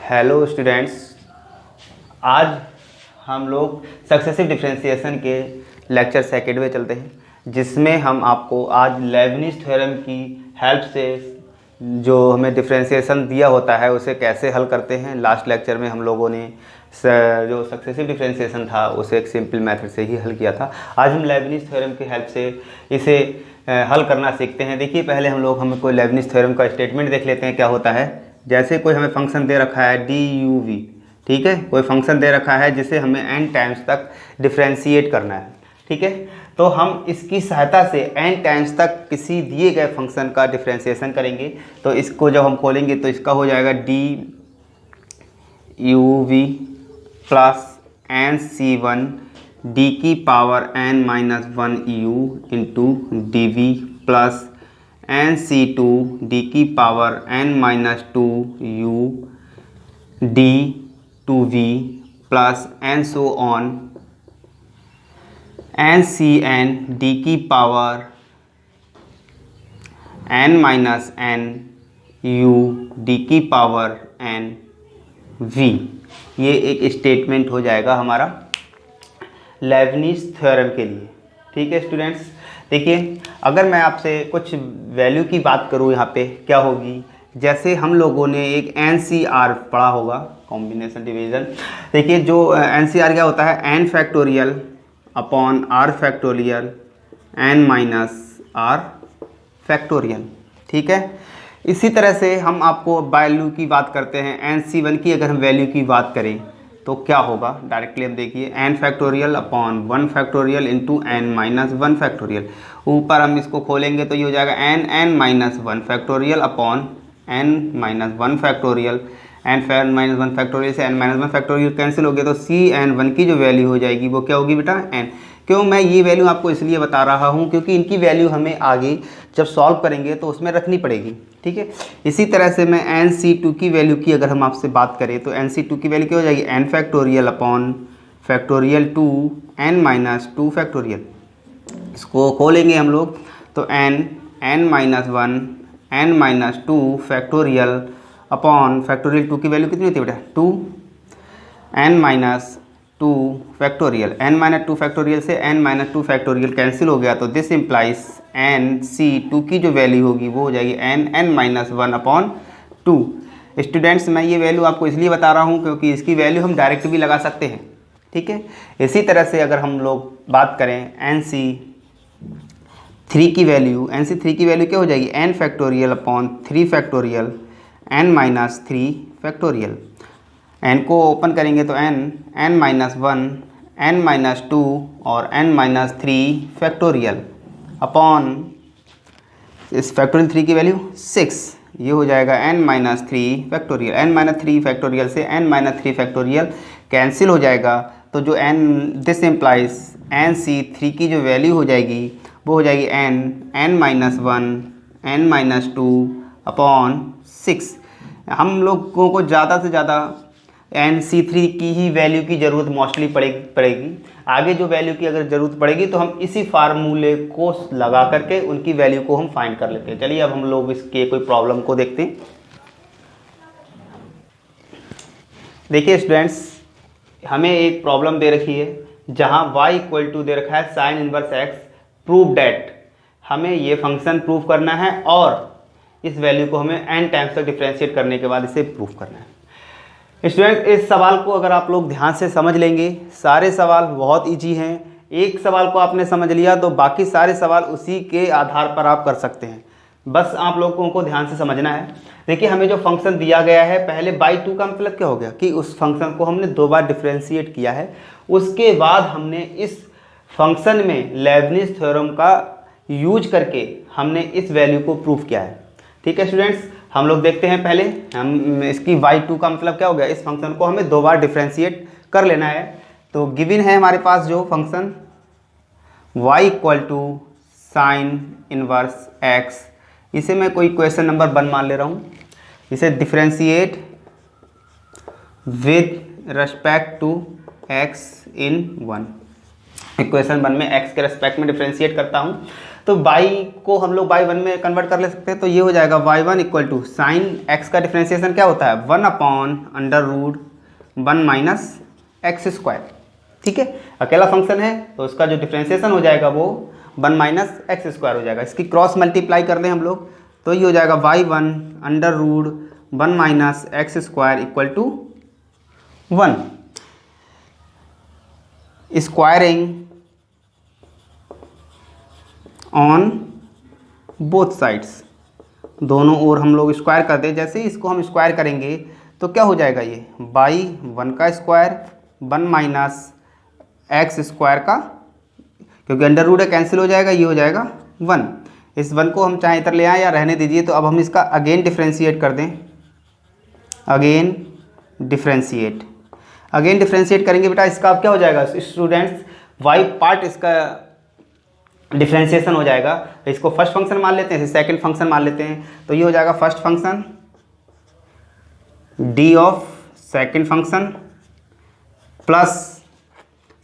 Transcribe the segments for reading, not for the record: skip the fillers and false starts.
Hello students, आज हम लोग सक्सेसिव डिफरेंशिएशन के लेक्चर सेकेंड में चलते हैं, जिसमें हम आपको आज लेबनिज़ थ्योरम की हेल्प से जो हमें डिफरेंशिएशन दिया होता है उसे कैसे हल करते हैं। लास्ट लेक्चर में हम लोगों ने जो सक्सेसिव डिफरेंशिएशन था उसे एक सिंपल मेथड से ही हल किया था। आज हम लेबनिज़ थ्योरम की हेल्प से इसे हल करना सीखते हैं। देखिए, पहले हमें कोई लेबनिज़ थ्योरम का स्टेटमेंट देख लेते हैं क्या होता है। जैसे कोई हमें फंक्शन दे रखा है डी यू वी, ठीक है, कोई फंक्शन दे रखा है जिसे हमें n टाइम्स तक डिफरेंशिएट करना है, ठीक है। तो हम इसकी सहायता से n टाइम्स तक किसी दिए गए फंक्शन का डिफरेंशिएशन करेंगे। तो इसको जब हम खोलेंगे तो इसका हो जाएगा D U V plus N C one D की power n minus one U into D V plus N C two D की power n minus two U D two V plus N so on N C N D की power n minus N U D की power n V. ये एक statement हो जाएगा हमारा लेबनिज़ theorem के लिए, ठीक है स्टूडेंट्स। देखिए, अगर मैं आपसे कुछ वैल्यू की बात करूँ यहाँ पे क्या होगी। जैसे हम लोगों ने एक NCR पढ़ा होगा, कॉम्बिनेशन डिवीज़न। देखिए, जो NCR क्या होता है, n factorial upon r factorial n minus r factorial, ठीक है। इसी तरह से हम आपको वैल्यू की बात करते हैं NC1 की। अगर हम वैल्यू की बात करें तो क्या होगा, डायरेक्टली हम देखिए n factorial upon 1 factorial into n minus 1 factorial. ऊपर हम इसको खोलेंगे तो ये हो जाएगा n minus 1 factorial upon n minus 1 factorial. n minus 1 factorial से n माइनस 1 फैक्टोरियल कैंसिल हो गया तो Cn1 की जो वैल्यू हो जाएगी वो क्या होगी बेटा, n। क्यों मैं ये वैल्यू आपको इसलिए बता रहा हूँ क्योंकि इनकी वैल्यू हमें आगे जब सॉल्व करेंगे तो उसमें रखनी पड़ेगी, ठीक है। इसी तरह से मैं NC2 की वैल्यू की अगर हम आपसे बात करें तो NC2 की वैल्यू क्या हो जाएगी, n factorial upon factorial two n minus 2 factorial. इसको खोलेंगे हम लोग तो n minus 1 n minus 2 factorial upon factorial 2 की वैल्यू कितनी होती है बेटा, 2 n minus 2 factorial. n minus 2 factorial से n माइनस 2 फैक्टोरियल कैंसिल हो गया तो दिस इम्प्लाइज NC2 की जो वैल्यू होगी वो हो जाएगी n माइनस 1 अपॉन 2। स्टूडेंट्स, मैं ये वैल्यू आपको इसलिए बता रहा हूँ क्योंकि इसकी वैल्यू हम डायरेक्ट भी लगा सकते हैं, ठीक है। इसी तरह से अगर हम लोग बात करें NC3 की वैल्यू, NC3 की वैल्यू क्या हो जाएगी, n factorial upon 3 factorial n minus 3 factorial. n को ओपन करेंगे तो n माइनस 1 n माइनस 2 और n माइनस 3 फैक्टोरियल अपॉन इस फैक्टोरियल 3 की वैल्यू 6। ये हो जाएगा n minus 3 factorial. n minus 3 factorial से n माइनस 3 फैक्टोरियल कैंसिल हो जाएगा तो जो दिस इम्प्लाइज NC3 की जो वैल्यू हो जाएगी वो हो जाएगी n minus 1 n minus 2 upon 6। हम लोगों को ज़्यादा से ज़्यादा NC3 की ही वैल्यू की ज़रूरत मोस्टली पड़ेगी। आगे जो वैल्यू की अगर ज़रूरत पड़ेगी तो हम इसी फार्मूले को लगा करके उनकी वैल्यू को हम फाइंड कर लेते हैं। चलिए अब हम लोग इसके कोई प्रॉब्लम को देखते हैं। देखिए स्टूडेंट्स, हमें एक प्रॉब्लम दे रखी है जहां y इक्वल टू दे रखा है sign inverse x, prove that. हमें ये फंक्शन प्रूव करना है और इस वैल्यू को हमें n टाइम्स तक डिफरेंशिएट करने के बाद इसे प्रूव करना है। स्टूडेंट, इस सवाल को अगर आप लोग ध्यान से समझ लेंगे, सारे सवाल बहुत इजी हैं। एक सवाल को आपने समझ लिया तो बाकी सारे सवाल उसी के आधार पर आप कर सकते हैं। बस आप लोगों को ध्यान से समझना है। देखिए, हमें जो फंक्शन दिया गया है, पहले बाई 2 का मतलब क्या हो गया कि उस फंक्शन को हमने 2 बार डिफरेंशिएट किया है। उसके बाद हमने इस फंक्शन में लेबनिज़ थ्योरम का यूज करके हमने इस वैल्यू को प्रूव किया है, ठीक है स्टूडेंट्स। हम लोग देखते हैं पहले, हम इसकी y2 का मतलब क्या हो गया, इस फंक्शन को हमें 2 बार डिफरेंशिएट कर लेना है। तो गिवन है हमारे पास जो function y equal to sine inverse x, इसे मैं कोई क्वेश्चन नंबर 1 मान ले रहा हूँ। इसे differentiate with respect to x in 1। Equation 1 में x के रेस्पेक्ट में डिफरेंशिएट करता हूँ तो बाई को हम लोग बाई वन में कन्वर्ट कर ले सकते हैं, तो ये हो जाएगा y1 equal to sine x का डिफ्रेंसिएशन क्या होता है 1/√1 माइनस एक्स स्क्वायर। ठीक है, अकेला फंक्शन है तो उसका जो डिफ्रेंसिएशन हो जाएगा वो 1 माइनस एक्स स्क्वायर हो जाएगा। इसकी क्रॉस मल्टीप्लाई कर दें हम लोग तो ये हो जाएगा y1/√1 minus x square equal to 1। Squaring on both sides, दोनों ओर हम लोग स्क्वायर कर दें। जैसे ही इसको हम स्क्वायर करेंगे तो क्या हो जाएगा, ये बाई 1 का स्क्वायर 1 माइनस एक्स स्क्वायर का, क्योंकि अंडर रूट है कैंसिल हो जाएगा, ये हो जाएगा 1। इस 1 को हम चाहे इधर ले आएँ या रहने दीजिए। तो अब हम इसका अगेन डिफ्रेंशिएट कर दें, अगेन डिफ्रेंशिएट करेंगे बेटा। इसका अब क्या हो जाएगा स्टूडेंट्स, वाई पार्ट इसका डिफ्रेंशिएशन हो जाएगा। तो इसको फर्स्ट फंक्शन मान लेते हैं, सेकंड फंक्शन मान लेते हैं। तो ये हो जाएगा first function d of second function plus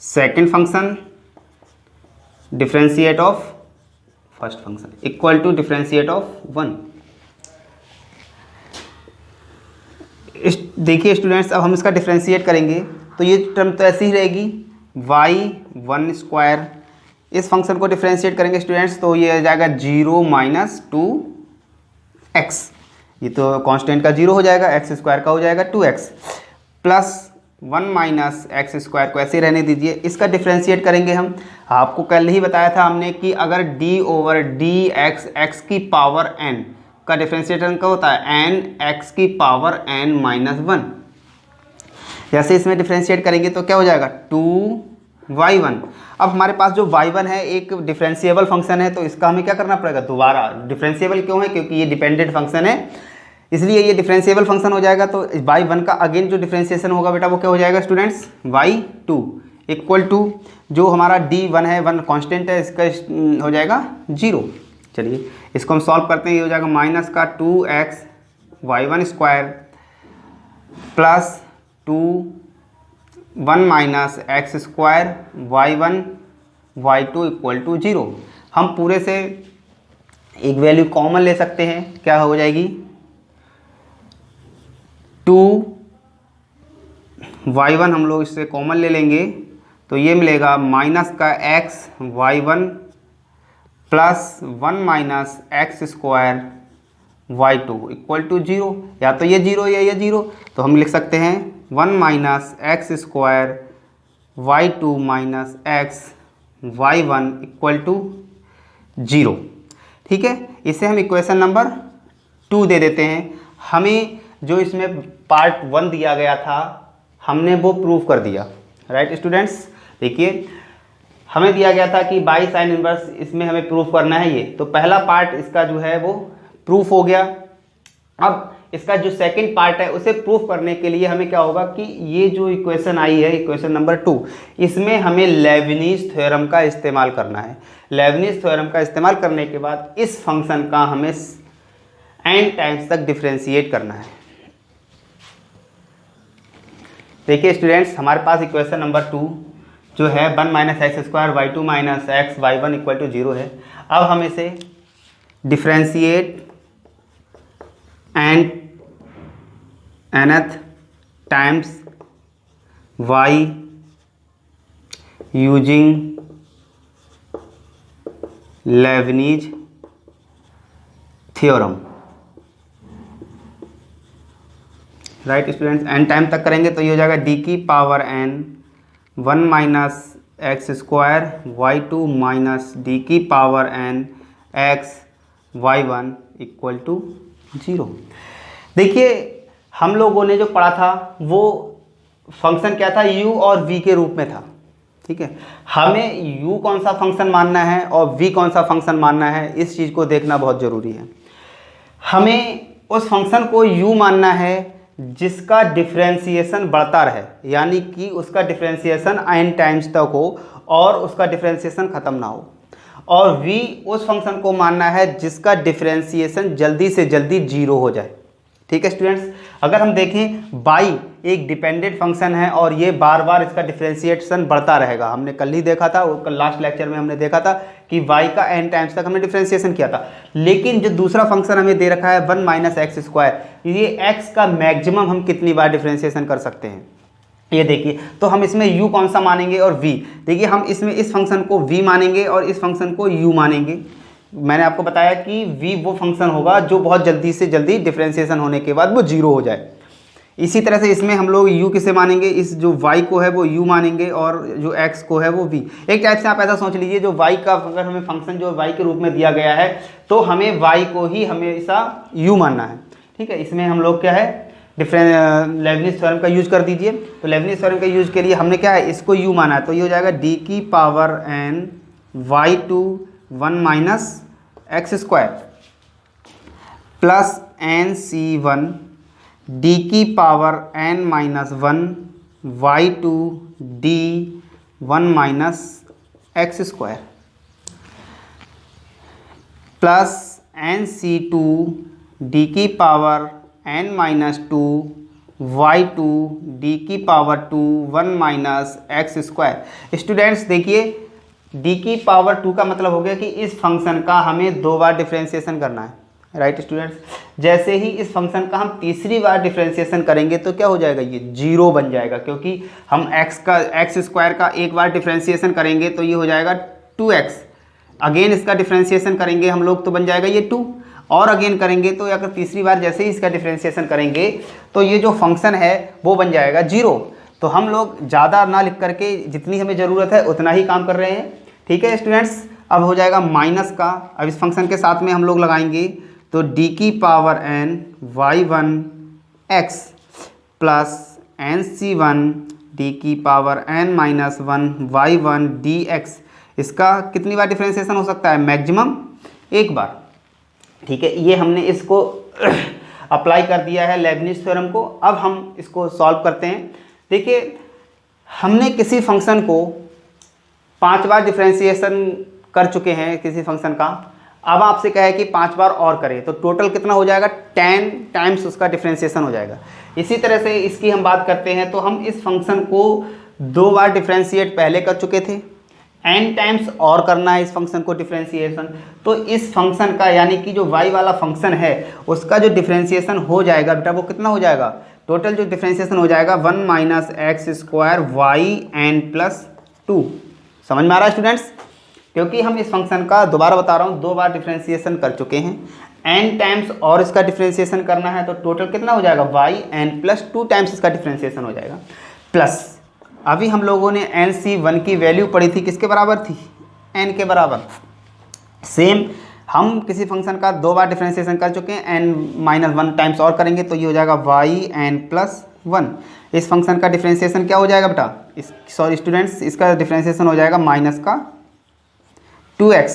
second function differentiate of first function equal to differentiate of 1। देखिए स्टूडेंट्स, अब हम इसका डिफ्रेंशिएट करेंगे तो ये टर्म तो ऐसी ही रहेगी y1 स्क्वायर। इस फंक्शन को डिफ्रेंशिएट करेंगे स्टूडेंट्स तो ये आ जाएगा 0 माइनस 2x, ये तो कांस्टेंट का 0 हो जाएगा, एक्स स्क्वायर का हो जाएगा 2x plus 1 minus x square को ऐसे रहने दीजिए। इसका डिफ्रेंशिएट करेंगे हम। आपको कल ही बताया था हमने कि अगर d/dx x की पावर n का डिफ्रेंशिएशन क्या होता है n x की पावर n माइनस 1। जैसे इसमें डिफ्रेंशिएट करेंगे तो क्या हो जाएगा 2y1। अब हमारे पास जो y1 है एक डिफरेंशिएबल फंक्शन है, तो इसका हमें क्या करना पड़ेगा दोबारा। डिफरेंशिएबल क्यों है, क्योंकि ये डिपेंडेंट फंक्शन है, इसलिए ये डिफरेंशिएबल फंक्शन हो जाएगा। तो y1 का अगेन जो डिफरेंशिएशन होगा बेटा वो क्या हो जाएगा स्टूडेंट्स y2 इक्वल टू जो हमारा d1 है 1 कांस्टेंट है, इसका हो जाएगा 0। चलिए इसको हम सॉल्व करते हैं। ये हो जाएगा माइनस का 2x y1 square plus 1 minus x square y1 y2 equal to 0। हम पूरे से एक वैल्यू कॉमन ले सकते हैं, क्या हो जाएगी 2y1 हम लोग इससे कॉमन ले लेंगे तो ये मिलेगा माइनस का x y1 plus 1 minus x square y2 equal to 0। या तो ये 0 या ये 0, तो हम लिख सकते हैं 1 minus x square y2 minus x y1 equal to 0। ठीक है, इसे हम इक्वेशन नंबर 2 दे देते हैं। हमें जो इसमें पार्ट 1 दिया गया था हमने वो प्रूव कर दिया। राइट स्टूडेंट्स, देखिए हमें दिया गया था कि बाई साइन इनवर्स इसमें हमें प्रूफ करना है ये, तो पहला पार्ट इसका जो है वो प्रूफ हो गया। अब इसका जो सेकंड पार्ट है उसे प्रूफ करने के लिए हमें क्या होगा कि ये जो इक्वेशन आई है इक्वेशन नंबर 2, इसमें हमें लेबनीज़ थ्योरम का इस्तेमाल करना है। लेबनीज़ थ्योरम का इस्तेमाल करने के बाद इस फंक्शन का हमें n टाइम्स तक डिफ्रेंशिएट करना है। देखिए स्टूडेंट्स, हमारे पास इक्वेशन नंबर 2 जो है 1 minus x square y2 minus x y1 equal to 0 है। अब हम इसे differentiate and nth times y using Leibniz theorem. Right students, n time तक करेंगे तो ये हो जाएगा d की power n 1 minus x square y2 minus d की power n x y1 equal to 0। देखिए हम लोगों ने जो पढ़ा था वो फंक्शन क्या था, u और v के रूप में था। ठीक है, हमें u कौन सा फंक्शन मानना है और v कौन सा फंक्शन मानना है, इस चीज़ को देखना बहुत ज़रूरी है। हमें उस फंक्शन को u मानना है जिसका डिफ्रेंशिएशन बढ़ता रहे, यानी कि उसका डिफ्रेंशिएशन n टाइम्स तक हो और उसका डिफ्रेंशिएशन ख़त्म ना हो। और v उस फंक्शन को मानना है जिसका डिफ्रेंशिएशन जल्दी से जल्दी 0 हो जाए। ठीक है स्टूडेंट्स, अगर हम देखें y एक डिपेंडेंट फंक्शन है और ये बार बार इसका डिफ्रेंशिएशन बढ़ता रहेगा। हमने कल ही देखा था, कल लास्ट लेक्चर में हमने देखा था कि y का n टाइम्स तक हमने डिफ्रेंशिएशन किया था। लेकिन जो दूसरा फंक्शन हमें दे रखा है 1 माइनस एक्स स्क्वायर, ये x का मैक्सिमम हम कितनी बार डिफ्रेंशिएशन कर सकते हैं ये देखिए। तो हम इसमें u कौन सा मानेंगे और v, देखिए हम इसमें इस फंक्शन को v मानेंगे और इस फंक्शन को u मानेंगे। मैंने आपको बताया कि v वो फंक्शन होगा जो बहुत जल्दी से जल्दी डिफरेंशिएशन होने के बाद वो जीरो हो जाए। इसी तरह से इसमें हम लोग u किसे मानेंगे, इस जो y को है वो u मानेंगे और जो x को है वो v। एक टाइप से आप ऐसा सोच लीजिए, जो y का अगर हमें फंक्शन जो y के रूप में दिया गया है तो हमें y को ही हमेशा u मानना है। ठीक है, इसमें हम लोग क्या है लेबनिज़ थ्योरम का यूज कर दीजिए। तो लेबनिज़ थ्योरम का यूज के लिए हमने क्या है, इसको u माना है, तो ये हो जाएगा d की power n y2 1 minus x square plus nc1 d की power n minus 1 y2 d 1 minus x square plus nc2 d की power n minus 2 y2 d की power 2 1 minus x square. Students देखिए, d की power 2 का मतलब हो गया कि इस फंक्शन का हमें 2 बार डिफ्रेंशिएशन करना है। राइट स्टूडेंट्स, जैसे ही इस फंक्शन का हम तीसरी बार डिफ्रेंशिएशन करेंगे तो क्या हो जाएगा, ये जीरो बन जाएगा, क्योंकि हम एक्स स्क्वायर का एक बार डिफ्रेंशिएशन करेंगे तो ये हो जाएगा 2x। अगेन इसका डिफ्रेंशिएशन करेंगे हम लोग तो बन जाएगा ये 2, और अगेन करेंगे तो अगर तीसरी बार जैसे ही इसका डिफ्रेंशिएशन करेंगे तो ये जो फंक्शन है वो बन जाएगा जीरो। तो हम लोग ज़्यादा ना लिख करके जितनी हमें ज़रूरत है उतना ही काम कर रहे हैं। ठीक है स्टूडेंट्स, अब हो जाएगा माइनस का, अब इस फंक्शन के साथ में हम लोग लगाएंगे तो d की power n y1 x plus nc1 d की power n minus 1 y1 dx। इसका कितनी बार डिफ्रेंशिएशन हो सकता है, मैक्सिमम एक बार। ठीक है, ये हमने इसको अप्लाई कर दिया है लेबनिज़ थ्योरम को। अब हम इसको सॉल्व करते हैं। देखिए, हमने किसी फंक्शन को 5 बार डिफ्रेंशिएशन कर चुके हैं किसी फंक्शन का, अब आपसे कहे कि 5 बार और करें तो टोटल कितना हो जाएगा, 10 टाइम्स उसका डिफ्रेंशिएशन हो जाएगा। इसी तरह से इसकी हम बात करते हैं तो हम इस फंक्शन को 2 बार डिफ्रेंशिएट पहले कर चुके थे, n टाइम्स और करना है इस फंक्शन को डिफ्रेंशिएशन। तो इस फंक्शन का यानी कि जो y वाला फंक्शन है उसका जो डिफ्रेंशिएशन हो जाएगा बेटा वो कितना हो जाएगा, टोटल जो डिफ्रेंशिएशन हो जाएगा 1 minus x square Y N plus 2। समझ में आ रहा है स्टूडेंट्स, क्योंकि हम इस फंक्शन का दोबारा बता रहा हूँ 2 बार डिफ्रेंशिएशन कर चुके हैं, n टाइम्स और इसका डिफ्रेंशिएशन करना है तो टोटल कितना हो जाएगा वाई एन प्लस 2 टाइम्स इसका डिफ्रेंशिएशन हो जाएगा। प्लस अभी हम लोगों ने nc1 की वैल्यू पढ़ी थी, किसके बराबर थी, n के बराबर। सेम हम किसी फंक्शन का 2 बार डिफ्रेंशिएशन कर चुके हैं, n माइनस 1 टाइम्स और करेंगे तो ये हो जाएगा वाई एन प्लस 1। इस फंक्शन का डिफ्रेंशिएशन क्या हो जाएगा बेटा, सॉरी स्टूडेंट्स, इसका डिफ्रेंशिएशन हो जाएगा माइनस का 2x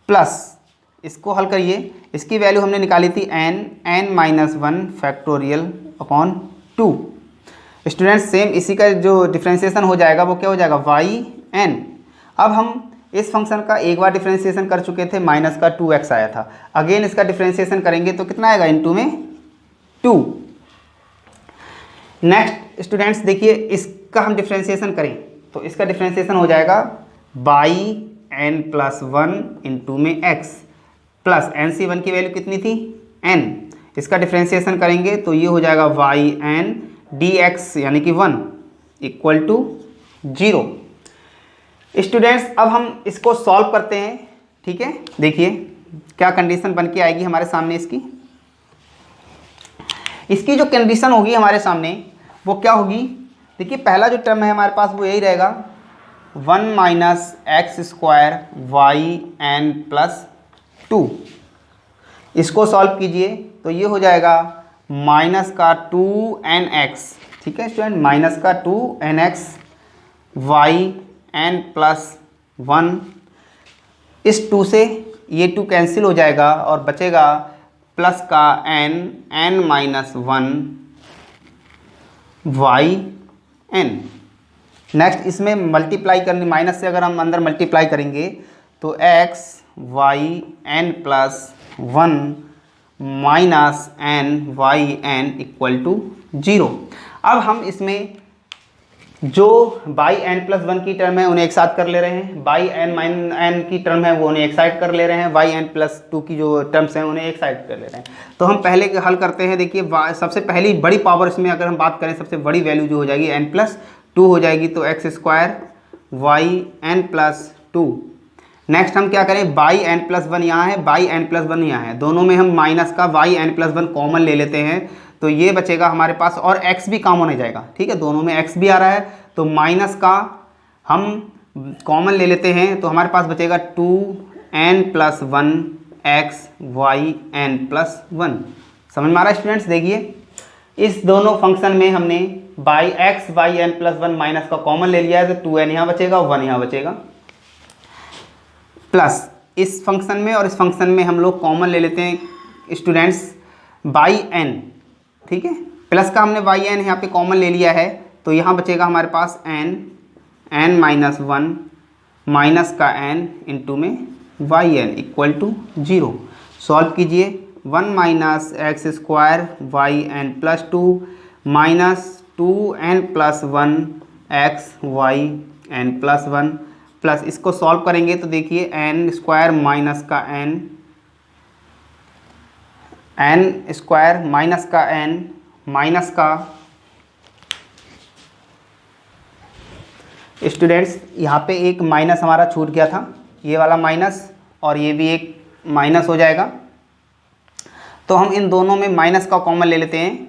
प्लस इसको हल करिए, इसकी वैल्यू हमने निकाली थी n minus 1 factorial upon 2। Students same इसी का जो डिफ्रेंशिएशन हो जाएगा वो क्या हो जाएगा वाई एन। अब हम इस फंक्शन का एक बार डिफ्रेंशिएशन कर चुके थे, माइनस का 2x आया था, अगेन इसका डिफ्रेंशिएशन करेंगे तो कितना आएगा, इनटू में 2। नेक्स्ट स्टूडेंट्स देखिए, इसका हम डिफ्रेंशिएशन करें तो इसका डिफ्रेंशिएशन हो जाएगा बाई एन प्लस 1 इंटू में x प्लस nc1 की वैल्यू कितनी थी n, इसका डिफ्रेंशिएशन करेंगे तो ये हो जाएगा वाई एन dx यानी कि 1 इक्वल टू 0। स्टूडेंट्स अब हम इसको सॉल्व करते हैं। ठीक है, देखिए क्या कंडीशन बन के आएगी हमारे सामने। इसकी जो कंडीशन होगी हमारे सामने वो क्या होगी, देखिए पहला जो टर्म है हमारे पास वो यही रहेगा 1 minus x square Y N plus 2। इसको सॉल्व कीजिए तो ये हो जाएगा माइनस का 2nx। ठीक है स्टूडेंट, माइनस का 2nx वाई एन प्लस 1। इस 2 से ये 2 कैंसिल हो जाएगा और बचेगा प्लस का n minus 1 Y n. Next इसमें मल्टीप्लाई करनी, माइनस से अगर हम अंदर मल्टीप्लाई करेंगे तो x y N plus 1 minus n Y N equal to 0। अब हम इसमें जो बाई एन प्लस वन की टर्म है उन्हें एक साथ कर ले रहे हैं, बाई एन माइन एन की टर्म है वो उन्हें एक साइड कर ले रहे हैं, वाई एन प्लस टू की जो टर्म्स हैं उन्हें एक साइड कर ले रहे हैं। तो हम पहले हल करते हैं। देखिए सबसे पहली बड़ी पावर इसमें अगर हम बात करें, सबसे बड़ी वैल्यू जो हो जाएगी एन प्लस टू हो जाएगी, तो x square Y N plus two. Next हम क्या करें, बाई एन प्लस वन यहाँ है, बाई एन प्लस वन यहाँ है, दोनों में हम माइनस का y N plus one common ले लेते हैं, तो ये बचेगा हमारे पास, और x भी कॉमन हो जाएगा। ठीक है, दोनों में x भी आ रहा है, तो माइनस का हम कॉमन ले लेते हैं, तो हमारे पास बचेगा 2n plus one x y N plus one. समझ में आ रहा है स्टूडेंट्स? देखिए इस दोनों फंक्शन में हमने by x y N plus one minus का कॉमन ले लिया है, तो 2n यहाँ बचेगा, 1 यहाँ बचेगा, प्लस इस फंक्शन में और इस फंक्शन में हम लोग कॉमन ले लेते हैं स्टूडेंट्स बाई एन। ठीक है, प्लस का हमने वाई एन यहाँ पे कॉमन ले लिया है, तो यहाँ बचेगा हमारे पास एन माइनस वन माइनस का एन इंटू में y N equal to 0। Solve कीजिए, 1 minus x square Y N plus two minus 2n plus one x y N plus one, plus इसको सॉल्व करेंगे तो देखिए एन स्क्वायर माइनस का n square minus का n minus का, students यहाँ पे एक माइनस हमारा छूट गया था, ये वाला माइनस और ये भी एक माइनस हो जाएगा, तो हम इन दोनों में माइनस का कॉमन ले लेते हैं,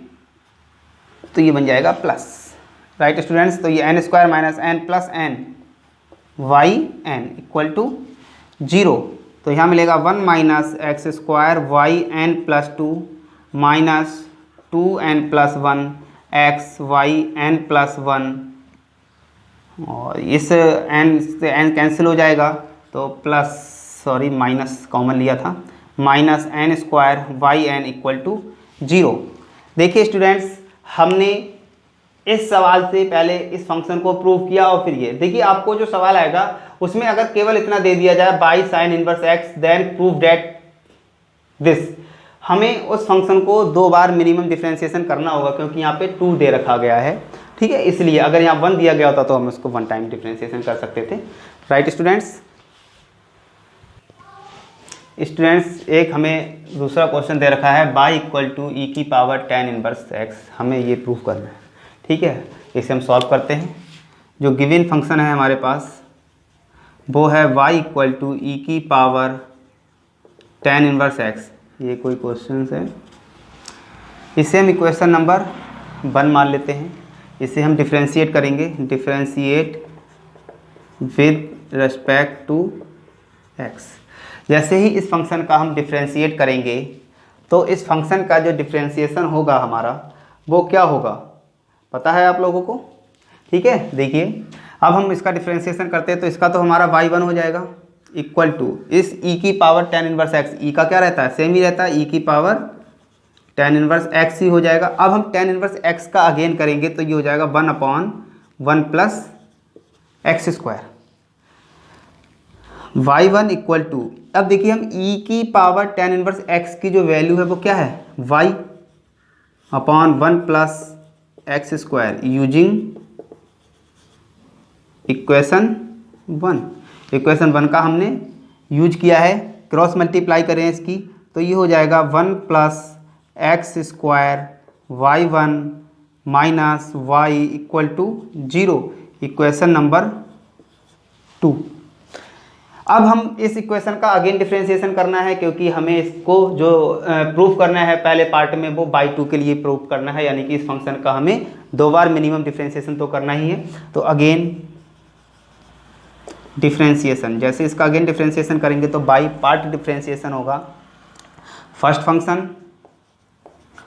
तो ये बन जाएगा प्लस। राइट स्टूडेंट्स, तो ये n square minus n plus n Y N equal to 0, तो यहाँ मिलेगा 1 minus x square Y N plus two minus 2n plus one x y N plus one, और इस n से n कैंसिल हो जाएगा, तो प्लस सॉरी माइनस कॉमन लिया था, minus n square Y N equal to 0। देखिए स्टूडेंट्स, हमने इस सवाल से पहले इस फंक्शन को प्रूव किया, और फिर ये देखिए आपको जो सवाल आएगा उसमें अगर केवल इतना दे दिया जाए by sine inverse x then prove that this, हमें उस फंक्शन को 2 बार मिनिमम डिफरेंशिएशन करना होगा, क्योंकि यहाँ पे 2 दे रखा गया है। ठीक है, इसलिए अगर यहाँ 1 दिया गया होता तो हम उसको 1 टाइम डिफरेंशिएशन कर सकते थे। राइट स्टूडेंट्स, एक हमें दूसरा क्वेश्चन दे रखा है बाई इक्वल टू ई की पावर tan इनवर्स एक्स, हमें ये प्रूव करना है। ठीक है, इसे हम सॉल्व करते हैं। जो गिवन फंक्शन है हमारे पास वो है y इक्वल टू ई की पावर tan इनवर्स एक्स। ये कोई क्वेश्चन है, इसे हम इक्वेशन नंबर 1 मान लेते हैं। इसे हम डिफ्रेंशिएट करेंगे, differentiate with respect to x। जैसे ही इस फंक्शन का हम डिफ्रेंशिएट करेंगे तो इस फंक्शन का जो डिफ्रेंशिएशन होगा हमारा वो क्या होगा, पता है आप लोगों को? ठीक है, देखिए अब हम इसका डिफ्रेंशिएशन करते हैं तो इसका तो हमारा y1 हो जाएगा इक्वल टू इस e की power tan inverse x, e का क्या रहता है, सेम ही रहता है, e की पावर tan इनवर्स x ही हो जाएगा। अब हम tan इनवर्स x का अगेन करेंगे तो ये हो जाएगा 1/1 plus x square y1 equal to, अब देखिए हम e की पावर tan इनवर्स x की जो वैल्यू है वो क्या है, y/1 plus x square using equation 1 का हमने यूज किया है, क्रॉस मल्टीप्लाई करें इसकी तो ये हो जाएगा 1 plus x square y1 minus y equal to 0, equation number 2। अब हम इस इक्वेशन का अगेन डिफरेंशिएशन करना है, क्योंकि हमें इसको जो प्रूफ करना है पहले पार्ट में वो बाई 2 के लिए प्रूफ करना है, यानी कि इस फंक्शन का हमें 2 बार मिनिमम डिफरेंशिएशन तो करना ही है। तो अगेन डिफरेंशिएशन, जैसे इसका अगेन डिफरेंशिएशन करेंगे तो बाई पार्ट डिफरेंशिएशन होगा। फर्स्ट फंक्शन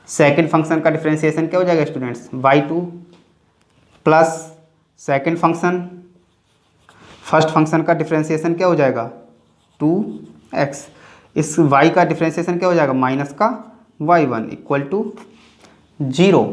सेकंड फंक्शन का डिफरेंशिएशन क्या हो जाएगा students, y2 plus second function first function का डिफरेंशिएशन क्या हो जाएगा 2x, इस y का डिफरेंशिएशन क्या हो जाएगा माइनस का y1 इक्वल टू 0।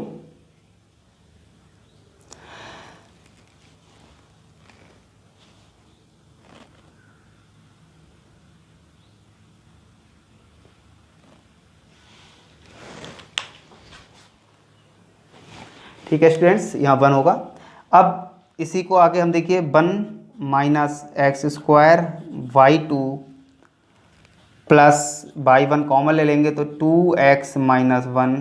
ठीक है स्टूडेंट्स, यहाँ 1 होगा। अब इसी को आगे हम देखिए 1 minus x square y two plus y one common ले लेंगे तो 2x minus 1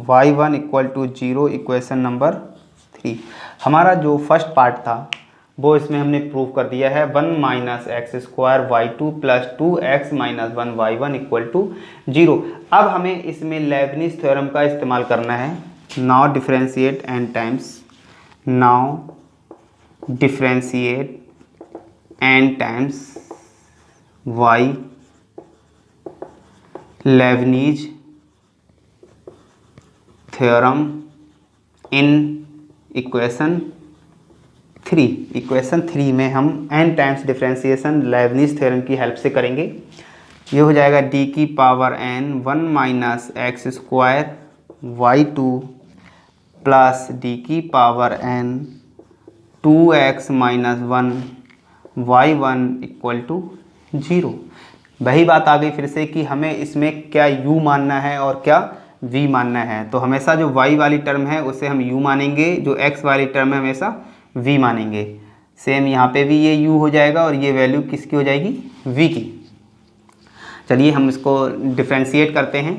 Y one equal to 0, equation number 3। हमारा जो फर्स्ट पार्ट था वो इसमें हमने प्रूव कर दिया है, 1 minus x square y two plus 2x minus 1 Y one equal to 0। अब हमें इसमें लेबनिज थ्योरम का इस्तेमाल करना है। Now differentiate n times, now differentiate n times y Leibniz theorem in equation 3। इक्वेशन 3 में हम n times differentiation Leibniz theorem की हेल्प से करेंगे। ये हो जाएगा d की power n 1 minus x square y two plus d की power n 2x minus 1 Y one equal to 0। वही बात आ गई फिर से कि हमें इसमें क्या u मानना है और क्या v मानना है। तो हमेशा जो y वाली टर्म है उसे हम u मानेंगे, जो x वाली टर्म है हमेशा v मानेंगे। सेम यहाँ पे भी ये u हो जाएगा और ये वैल्यू किसकी हो जाएगी, v की। चलिए हम इसको डिफ्रेंशिएट करते हैं।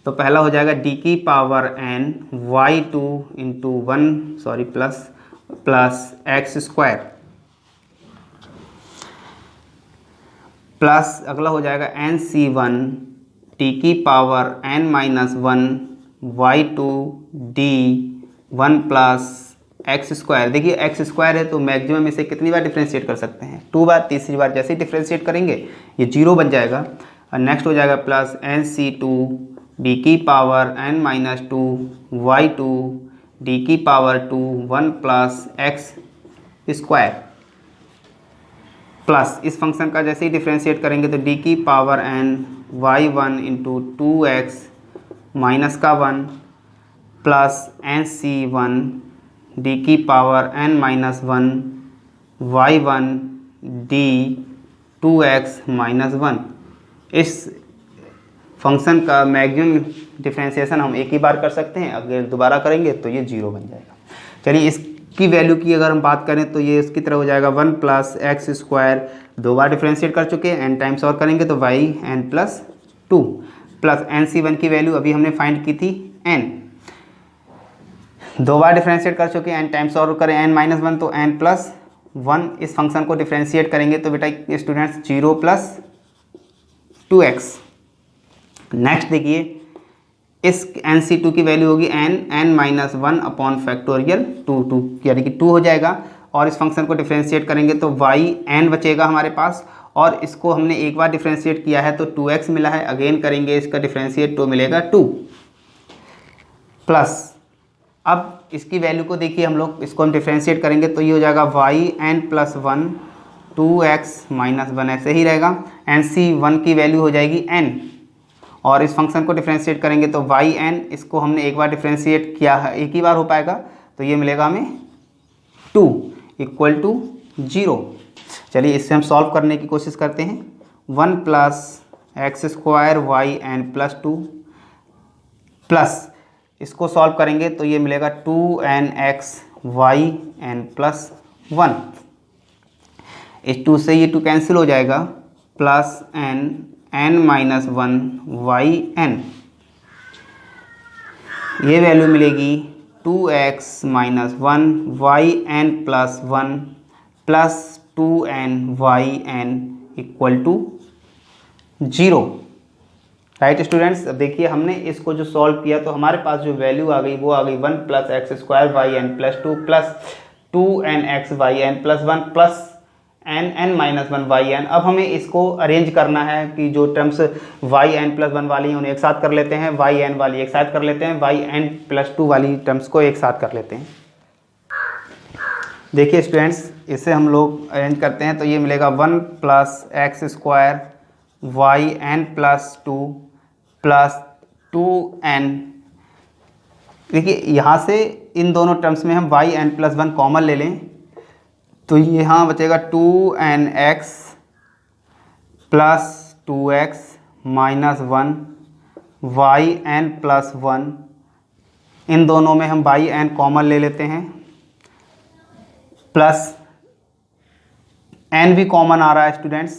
तो पहला हो जाएगा d की power n y two into plus x square plus अगला हो जाएगा एन सी वन टी की power n minus 1 y two d 1 plus x square. देखिए एक्स स्क्वायर है तो मैक्सिमम इसे कितनी बार डिफ्रेंशिएट कर सकते हैं, 2 बार। तीसरी बार जैसे ही डिफ्रेंशिएट करेंगे ये 0 बन जाएगा। और नेक्स्ट हो जाएगा plus N C two D की power n minus 2 Y two D की power 2 1 plus x square plus इस फंक्शन का जैसे ही डिफ्रेंशिएट करेंगे तो d की power n Y one into 2x minus का 1 plus N C one D की power n minus 1 Y one D 2x minus 1। इस फंक्शन का मैक्सिमम डिफ्रेंशिएशन हम एक ही बार कर सकते हैं, अगर दोबारा करेंगे तो ये 0 बन जाएगा। चलिए इसकी वैल्यू की अगर हम बात करें तो ये इसकी तरह हो जाएगा 1 प्लस एक्स स्क्वायर, 2 बार डिफ्रेंशिएट कर चुके हैं, n टाइम्स और करेंगे तो y n plus 2 plus N C one की वैल्यू अभी हमने फाइंड की थी n, 2 बार डिफ्रेंशिएट कर चुके हैं, n टाइम्स और करें n माइनस 1 तो n प्लस 1। इस फंक्शन को डिफ्रेंशिएट करेंगे तो बेटा स्टूडेंट्स 0 प्लस 2x। नेक्स्ट देखिए इस एन सी टू की वैल्यू होगी n माइनस 1 अपॉन फैक्टोरियल 2 यानी कि 2 हो जाएगा। और इस फंक्शन को डिफ्रेंशिएट करेंगे तो y n बचेगा हमारे पास, और इसको हमने एक बार डिफ्रेंशिएट किया है तो 2x मिला है, अगेन करेंगे इसका डिफ्रेंशिएट तो मिलेगा 2 प्लस। अब इसकी वैल्यू को देखिए हम लोग, इसको हम डिफ्रेंशिएट करेंगे तो ये हो जाएगा y n plus 1 2x minus 1 ऐसे ही रहेगा। एन सी वन की वैल्यू हो जाएगी n, और इस फंक्शन को डिफ्रेंशिएट करेंगे तो वाई एन, इसको हमने एक बार डिफ्रेंशिएट किया है, एक ही बार हो पाएगा तो ये मिलेगा हमें 2 इक्वल टू 0। चलिए इससे हम सॉल्व करने की कोशिश करते हैं। 1 plus x square Y N plus 2 plus इसको सॉल्व करेंगे तो ये मिलेगा 2n x y N plus 1। इस 2 से ये 2 कैंसिल हो जाएगा, plus n minus 1 Y n, ये वैल्यू मिलेगी 2x minus 1 Y N plus 1 plus 2n y N equal to 0। Right students, अब देखिए हमने इसको जो सॉल्व किया तो हमारे पास जो वैल्यू आ गई वो आ गई 1 plus x square Y N plus 2 plus 2n x y N plus 1 plus n minus 1 Y n. अब हमें इसको अरेंज करना है कि जो टर्म्स वाई एन प्लस 1 वाली हैं उन्हें एक साथ कर लेते हैं, वाई एन वाली एक साथ कर लेते हैं, वाई एन प्लस 2 वाली टर्म्स को एक साथ कर लेते हैं। देखिए स्टूडेंट्स इसे हम लोग अरेंज करते हैं तो ये मिलेगा 1 plus x square Y N plus 2 plus 2n। देखिए यहाँ से इन दोनों टर्म्स में हम वाई एन प्लस 1 कॉमन ले लें तो यहाँ बचेगा 2nx plus 2x minus 1 Y N plus 1 इन दोनों में हम बाई एन कॉमन ले लेते हैं, प्लस एन भी कॉमन आ रहा है स्टूडेंट्स,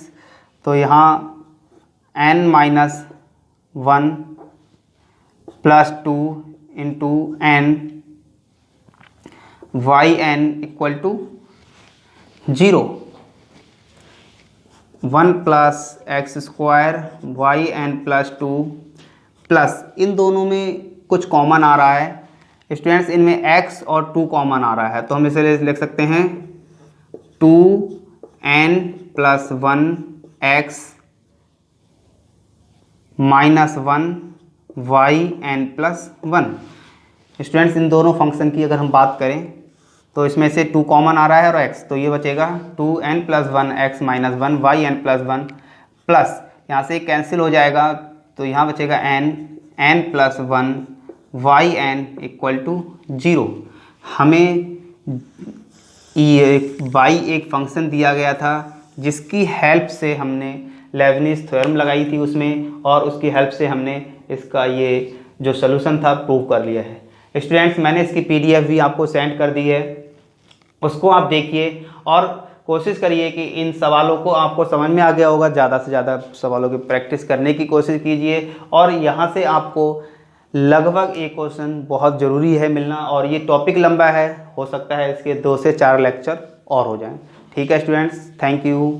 तो यहाँ N minus 1 plus 2 into N Y N equal to 0, 1 plus x square Y N plus 2 plus इन दोनों में कुछ कॉमन आ रहा है स्टूडेंट्स, इनमें x और 2 कॉमन आ रहा है, तो हम इसे लिख सकते हैं 2n plus 1x minus 1 Y N plus 1। Students इन दोनों फंक्शन की अगर हम बात करें तो इसमें से 2 कॉमन आ रहा है और x, तो ये बचेगा 2n plus 1x minus 1 Y N plus 1 plus यहाँ से कैंसिल हो जाएगा, तो यहाँ बचेगा n plus 1 Y N equal to 0। हमें ये वाई एक फंक्शन दिया गया था जिसकी हेल्प से हमने लेबनिज़ थ्योरम लगाई थी उसमें, और उसकी हेल्प से हमने इसका ये जो सलूशन था प्रूव कर लिया है। स्टूडेंट्स मैंने इसकी PDF भी आपको सेंड कर दी है, उसको आप देखिए और कोशिश करिए कि इन सवालों को आपको समझ में आ गया होगा। ज़्यादा से ज़्यादा सवालों की प्रैक्टिस करने की कोशिश कीजिए, और यहाँ से आपको लगभग एक क्वेश्चन बहुत ज़रूरी है मिलना, और ये टॉपिक लंबा है, हो सकता है इसके 2 से 4 लेक्चर और हो जाएं। ठीक है स्टूडेंट्स, थैंक यू।